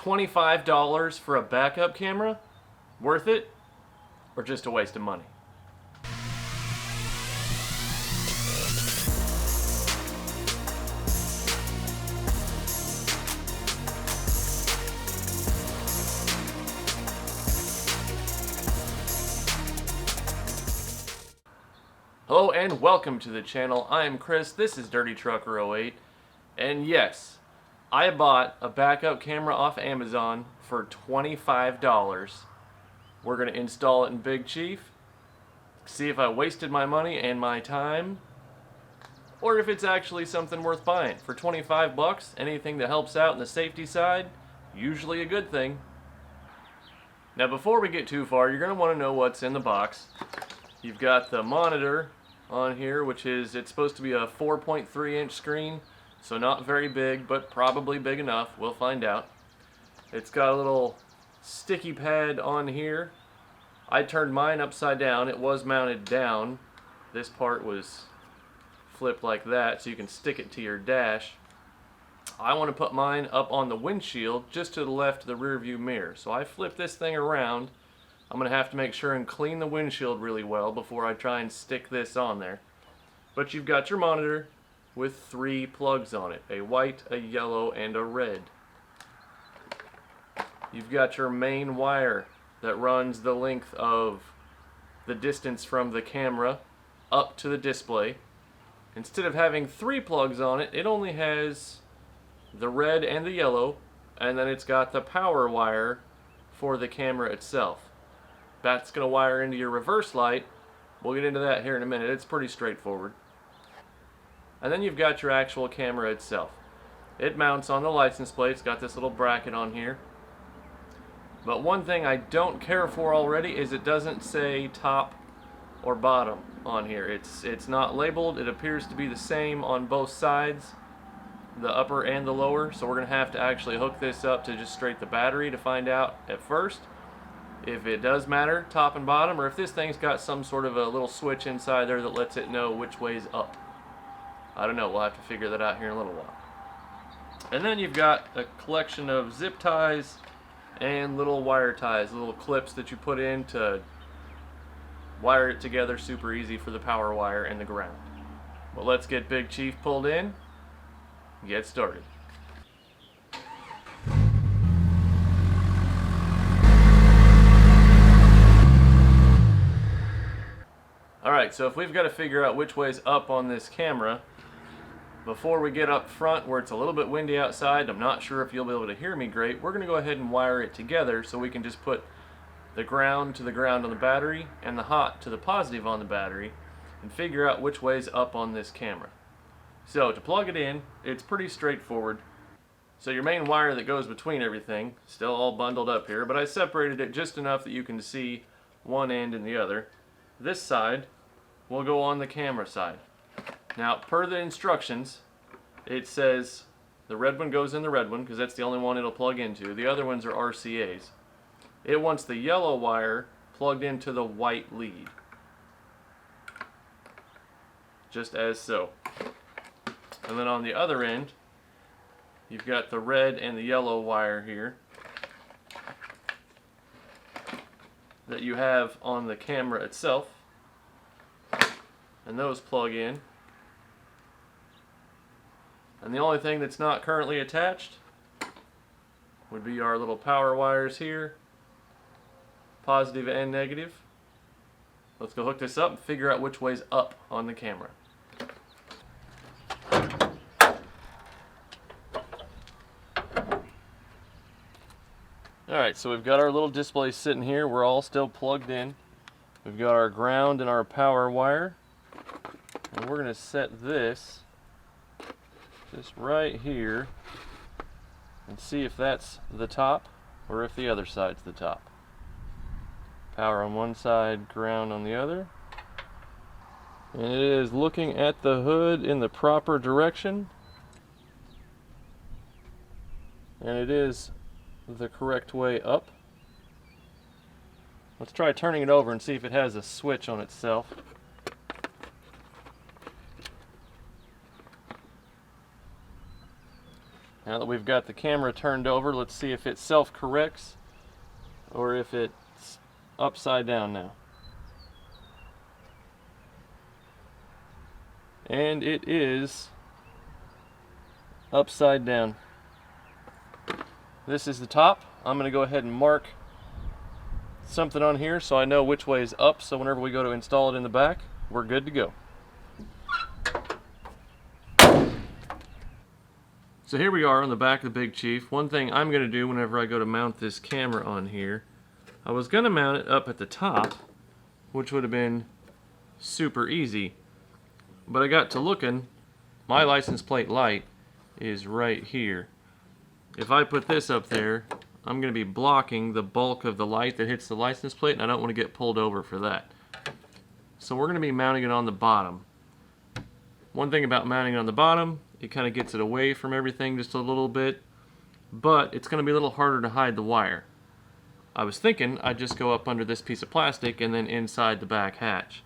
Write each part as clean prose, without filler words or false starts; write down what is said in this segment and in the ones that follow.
$25 for a backup camera? Worth it? Or just a waste of money? Hello and welcome to the channel. I am Chris, this is Dirty Trucker 08, and yes, I bought a backup camera off Amazon for $25. We're going to install it in Big Chief, see if I wasted my money and my time, or if it's actually something worth buying. For 25 bucks, anything that helps out in the safety side, usually a good thing. Now before we get too far, you're going to want to know what's in the box. You've got the monitor on here, which is, it's supposed to be a 4.3 inch screen, so not very big, but probably big enough. We'll find out. It's got a little sticky pad on here. I turned mine upside down. It was mounted down. This part was flipped like that, so you can stick it to your dash. I want to put mine up on the windshield, just to the left of the rear view mirror. So I flip this thing around. I'm going to have to make sure and clean the windshield really well before I try and stick this on there. But you've got your monitor with 3 plugs on it. A white, a yellow, and a red. You've got your main wire that runs the length of the distance from the camera up to the display. Instead of having 3 plugs on it, it only has the red and the yellow, and then it's got the power wire for the camera itself. That's going to wire into your reverse light. We'll get into that here in a minute. It's pretty straightforward. And then you've got your actual camera itself. It mounts on the license plate. It's got this little bracket on here. But one thing I don't care for already is it doesn't say top or bottom on here. It's not labeled. It appears to be the same on both sides, the upper and the lower. So we're going to have to actually hook this up to just straight the battery to find out at first if it does matter, top and bottom, or if this thing's got some sort of a little switch inside there that lets it know which way's up. I don't know, we'll have to figure that out here in a little while. And then you've got a collection of zip ties and little wire ties, little clips that you put in to wire it together super easy for the power wire and the ground. Well, let's get Big Chief pulled in, get started. Alright, so if we've got to figure out which way's up on this camera, before we get up front where it's a little bit windy outside, I'm not sure if you'll be able to hear me great, we're going to go ahead and wire it together so we can just put the ground to the ground on the battery and the hot to the positive on the battery and figure out which way's up on this camera. So to plug it in, it's pretty straightforward. So your main wire that goes between everything, still all bundled up here, but I separated it just enough that you can see one end and the other. This side will go on the camera side. Now, per the instructions, it says the red one goes in the red one because that's the only one it'll plug into. The other ones are RCAs. It wants the yellow wire plugged into the white lead. Just as so. And then on the other end, you've got the red and the yellow wire here that you have on the camera itself, and those plug in. And the only thing that's not currently attached would be our little power wires here, positive and negative. Let's go hook this up and figure out which way's up on the camera. Alright, so we've got our little display sitting here. We're all still plugged in. We've got our ground and our power wire. And we're going to set this just right here and see if that's the top or if the other side's the top. Power on one side, ground on the other. And it is looking at the hood in the proper direction. And it is the correct way up. Let's try turning it over and see if it has a switch on itself. Now that we've got the camera turned over, let's see if it self-corrects or if it's upside down now. And it is upside down. This is the top. I'm going to go ahead and mark something on here so I know which way is up, so whenever we go to install it in the back, we're good to go. So here we are on the back of the Big Chief. One thing I'm going to do whenever I go to mount this camera on here, I was going to mount it up at the top, which would have been super easy. But I got to looking, my license plate light is right here. If I put this up there, I'm going to be blocking the bulk of the light that hits the license plate, and I don't want to get pulled over for that. So we're going to be mounting it on the bottom. One thing about mounting it on the bottom, it kind of gets it away from everything just a little bit, but it's going to be a little harder to hide the wire. I was thinking I'd just go up under this piece of plastic and then inside the back hatch.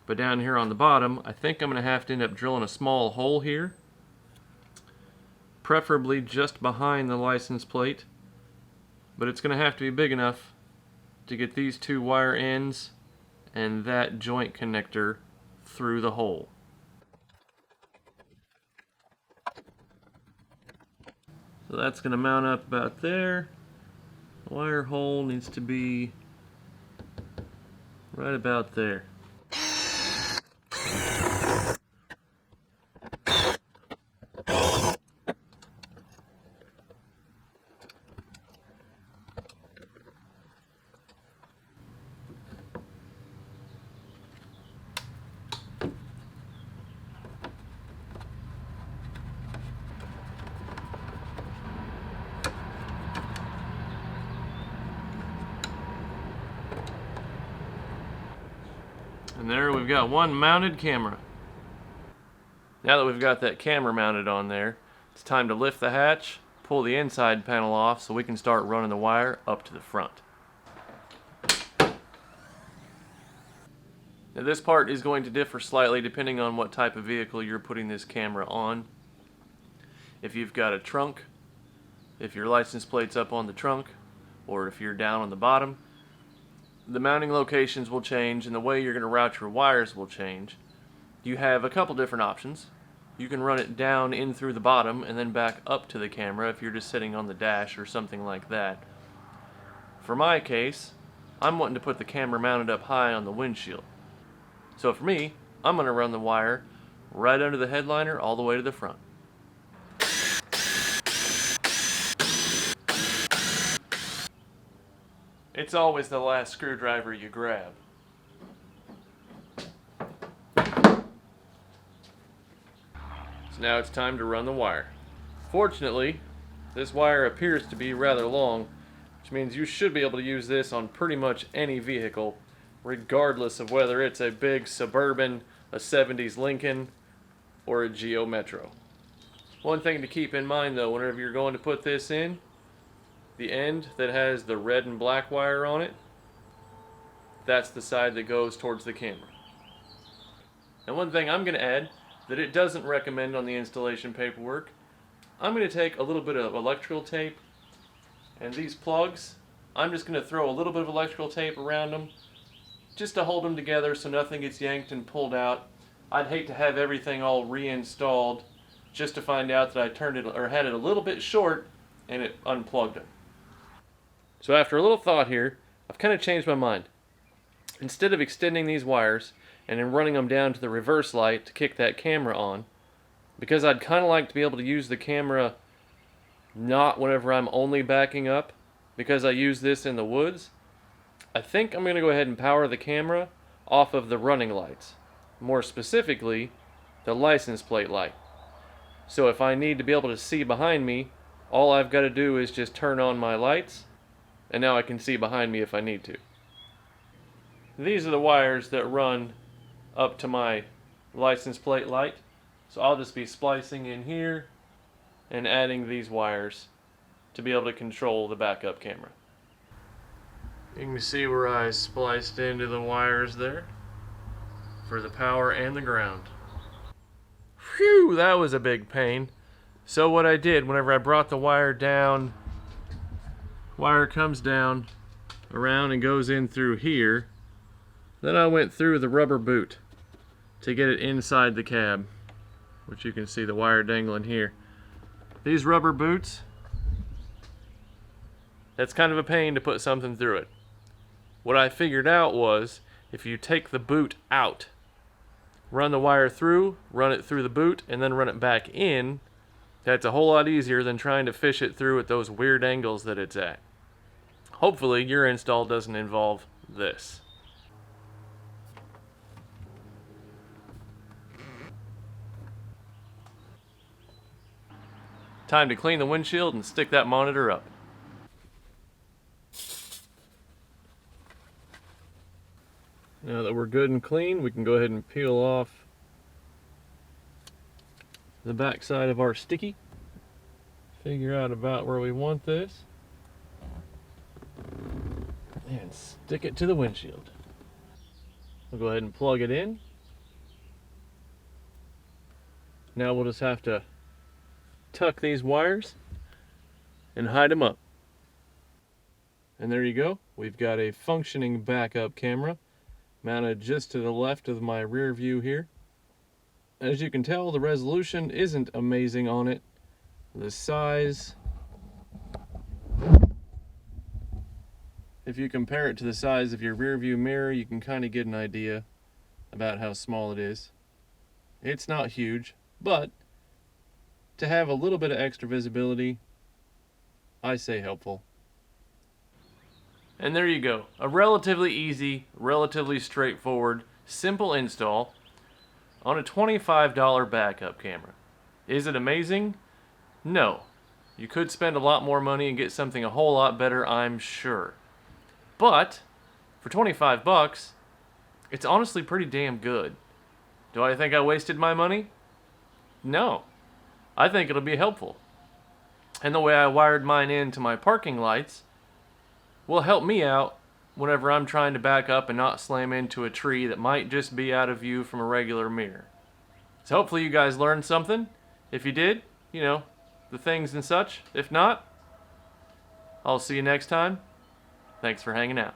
But down here on the bottom, I think I'm going to have to end up drilling a small hole here, preferably just behind the license plate, but it's going to have to be big enough to get these two wire ends and that joint connector through the hole. So that's going to mount up about there. The wire hole needs to be right about there. And there we've got one mounted camera. Now that we've got that camera mounted on there, it's time to lift the hatch, pull the inside panel off so we can start running the wire up to the front. Now this part is going to differ slightly depending on what type of vehicle you're putting this camera on. If you've got a trunk, if your license plate's up on the trunk, or if you're down on the bottom, the mounting locations will change and the way you're going to route your wires will change. You have a couple different options. You can run it down in through the bottom and then back up to the camera if you're just sitting on the dash or something like that. For my case, I'm wanting to put the camera mounted up high on the windshield. So for me, I'm going to run the wire right under the headliner all the way to the front. It's always the last screwdriver you grab. So now it's time to run the wire. Fortunately, this wire appears to be rather long, which means you should be able to use this on pretty much any vehicle, regardless of whether it's a big Suburban, a 70s Lincoln, or a Geo Metro. One thing to keep in mind though, whenever you're going to put this in, the end that has the red and black wire on it, that's the side that goes towards the camera. And one thing I'm going to add that it doesn't recommend on the installation paperwork, I'm going to take a little bit of electrical tape, and these plugs, I'm just going to throw a little bit of electrical tape around them just to hold them together so nothing gets yanked and pulled out. I'd hate to have everything all reinstalled just to find out that I turned it or had it a little bit short and it unplugged it. So after a little thought here, I've kind of changed my mind. Instead of extending these wires and then running them down to the reverse light to kick that camera on, because I'd kind of like to be able to use the camera not whenever I'm only backing up, because I use this in the woods, I think I'm going to go ahead and power the camera off of the running lights. More specifically, the license plate light. So if I need to be able to see behind me, all I've got to do is just turn on my lights, and now I can see behind me if I need to. These are the wires that run up to my license plate light. So I'll just be splicing in here and adding these wires to be able to control the backup camera. You can see where I spliced into the wires there for the power and the ground. Phew, that was a big pain. So what I did, whenever I brought the wire down, wire comes down around and goes in through here. Then I went through the rubber boot to get it inside the cab, which you can see the wire dangling here. These rubber boots, that's kind of a pain to put something through it. What I figured out was, if you take the boot out, run the wire through, run it through the boot, and then run it back in, that's a whole lot easier than trying to fish it through at those weird angles that it's at. Hopefully your install doesn't involve this. Time to clean the windshield and stick that monitor up. Now that we're good and clean, we can go ahead and peel off the back side of our sticky. Figure out about where we want this. And stick it to the windshield. We'll go ahead and plug it in. Now we'll just have to tuck these wires and hide them up. And there you go. We've got a functioning backup camera mounted just to the left of my rear view here. As you can tell, the resolution isn't amazing on it. The size, if you compare it to the size of your rear view mirror, you can kind of get an idea about how small it is. It's not huge, but to have a little bit of extra visibility, I say helpful. And there you go. A relatively easy, relatively straightforward, simple install on a $25 backup camera. Is it amazing? No. You could spend a lot more money and get something a whole lot better, I'm sure. But for 25 bucks, it's honestly pretty damn good. Do I think I wasted my money? No. I think it'll be helpful. And the way I wired mine into my parking lights will help me out whenever I'm trying to back up and not slam into a tree that might just be out of view from a regular mirror. So hopefully you guys learned something. If you did, you know, the things and such. If not, I'll see you next time. Thanks for hanging out.